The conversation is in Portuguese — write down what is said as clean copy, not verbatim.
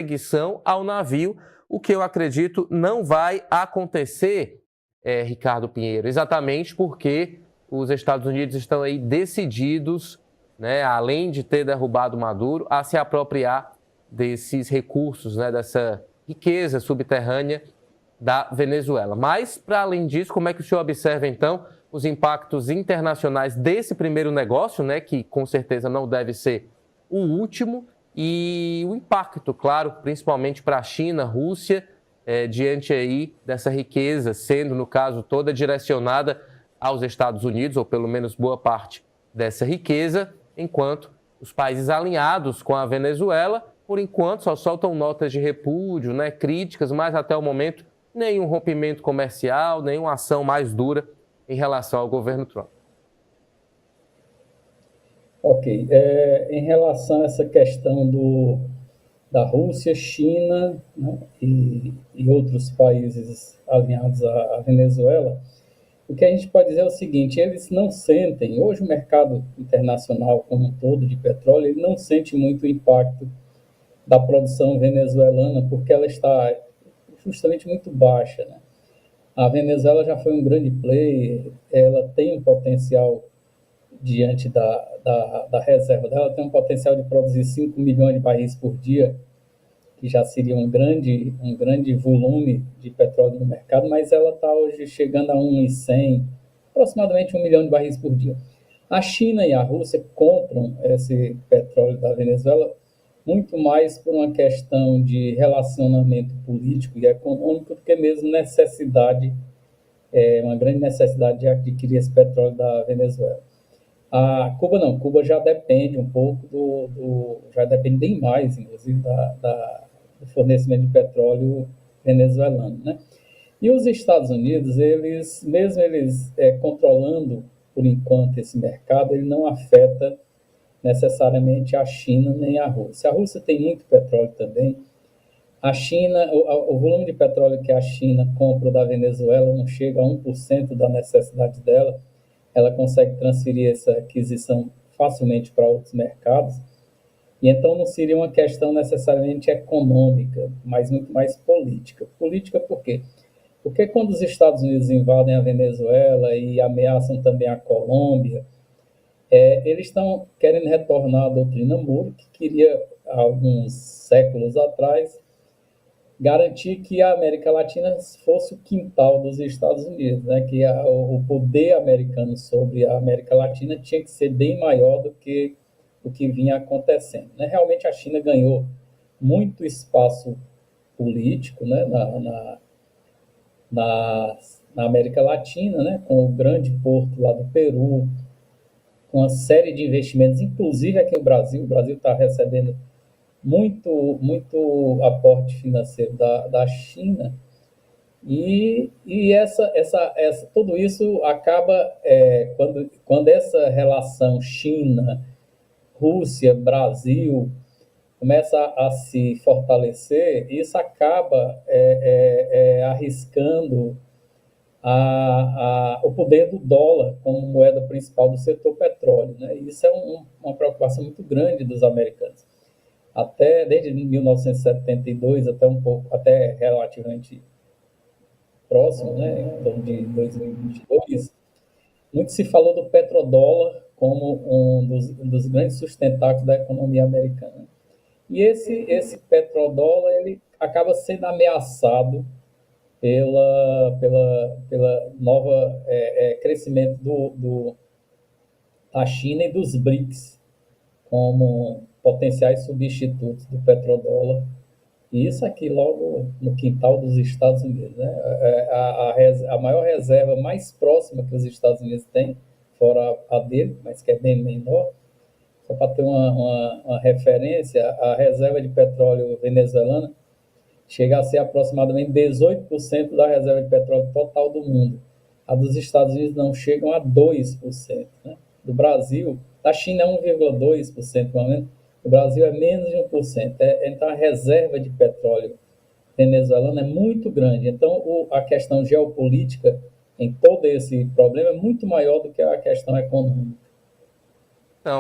perseguição ao navio, o que eu acredito não vai acontecer, Ricardo Pinheiro, exatamente porque os Estados Unidos estão aí decididos, né, além de ter derrubado Maduro, a se apropriar desses recursos, né, dessa riqueza subterrânea da Venezuela. Mas, para além disso, como é que o senhor observa, então, os impactos internacionais desse primeiro negócio, né, que com certeza não deve ser o último, e o impacto, claro, principalmente para a China, Rússia, diante aí dessa riqueza, sendo, no caso, toda direcionada aos Estados Unidos, ou pelo menos boa parte dessa riqueza, enquanto os países alinhados com a Venezuela, por enquanto, só soltam notas de repúdio, né, críticas, mas até o momento nenhum rompimento comercial, nenhuma ação mais dura em relação ao governo Trump. Ok. Em relação a essa questão da Rússia, China, né, e outros países alinhados à Venezuela, o que a gente pode dizer é o seguinte: eles não sentem, hoje o mercado internacional como um todo de petróleo, ele não sente muito o impacto da produção venezuelana, porque ela está justamente muito baixa, né? A Venezuela já foi um grande player, ela tem um potencial diante da reserva dela, tem um potencial de produzir 5 milhões de barris por dia, que já seria um grande volume de petróleo no mercado, mas ela está hoje chegando a 1,100, aproximadamente 1 milhão de barris por dia. A China e a Rússia compram esse petróleo da Venezuela muito mais por uma questão de relacionamento político e econômico do que mesmo necessidade, uma grande necessidade de adquirir esse petróleo da Venezuela. A Cuba não, Cuba já depende um pouco já depende bem mais, inclusive, do fornecimento de petróleo venezuelano, né? E os Estados Unidos, mesmo eles controlando por enquanto esse mercado, ele não afeta necessariamente a China nem a Rússia. A Rússia tem muito petróleo também. A China, o volume de petróleo que a China compra da Venezuela não chega a 1% da necessidade dela. Ela consegue transferir essa aquisição facilmente para outros mercados. E então não seria uma questão necessariamente econômica, mas muito mais política. Política por quê? Porque quando os Estados Unidos invadem a Venezuela e ameaçam também a Colômbia, eles estão querendo retornar à doutrina Muro, que queria, há alguns séculos atrás, garantir que a América Latina fosse o quintal dos Estados Unidos, né? Que o poder americano sobre a América Latina tinha que ser bem maior do que o que vinha acontecendo, né? Realmente a China ganhou muito espaço político, né? Na América Latina, né? Com o grande porto lá do Peru, com uma série de investimentos, inclusive aqui no Brasil. O Brasil está recebendo muito aporte financeiro da China, e tudo isso acaba, quando essa relação China, Rússia, Brasil começa a se fortalecer, isso acaba arriscando o poder do dólar como moeda principal do setor petróleo, né? Isso é uma preocupação muito grande dos americanos. Desde 1972 até relativamente próximo, né, em torno de 2022, muito se falou do petrodólar como um dos grandes sustentáculos da economia americana. E esse petrodólar ele acaba sendo ameaçado pela nova crescimento da China e dos BRICS como potenciais substitutos do petrodólar. E isso aqui logo no quintal dos Estados Unidos, né? A maior reserva mais próxima que os Estados Unidos têm, fora a dele, mas que é bem menor, só para ter uma referência, a reserva de petróleo venezuelana chega a ser aproximadamente 18% da reserva de petróleo total do mundo. A dos Estados Unidos não chegam a 2%, né? Do Brasil, da China é 1,2%, pelo menos. O Brasil é menos de 1%. Então, a reserva de petróleo venezuelana é muito grande. Então, a questão geopolítica em todo esse problema é muito maior do que a questão econômica.